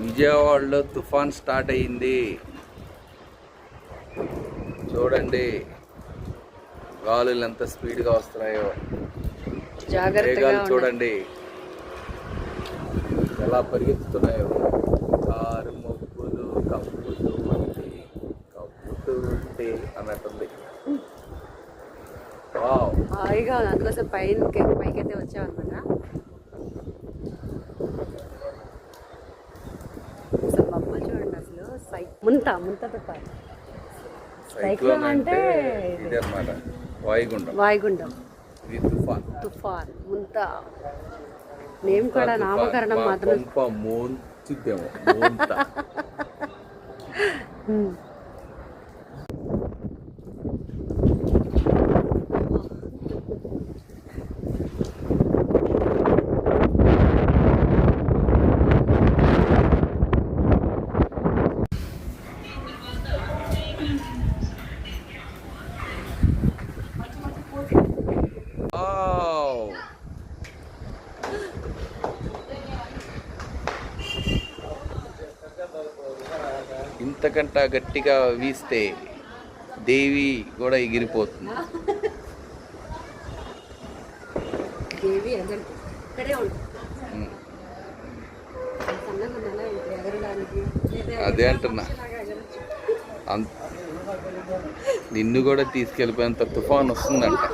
విజయవాడలో తుఫాన్ స్టార్ట్ అయ్యింది. చూడండి గాలులు ఎంత స్పీడ్గా వస్తున్నాయో. మేఘాలు చూడండి ఎలా పరిగెత్తుతున్నాయో. కారు మబ్బులు కప్పుతూ ఉంటే అన్నట్టుంది. హాయిగా అందుకోసం పైకైతే వచ్చామన్నమాట. అసలు బొమ్మలు చూడండి, అసలు ముంత తుఫాన్. సైక్లోన్ అంటే ఇది అన్నమాట, వాయుగుండం. తుఫాన్ ముంత నేమ్ కూడా నామకరణం మాత్రం. ఇంతకంట గట్టిగా వీస్తే దేవి కూడా ఎగిరిపోతుంది. అదే అంటున్నా, నిన్ను కూడా తీసుకెళ్ళిపోయేంత తుఫాన్ వస్తుందంట.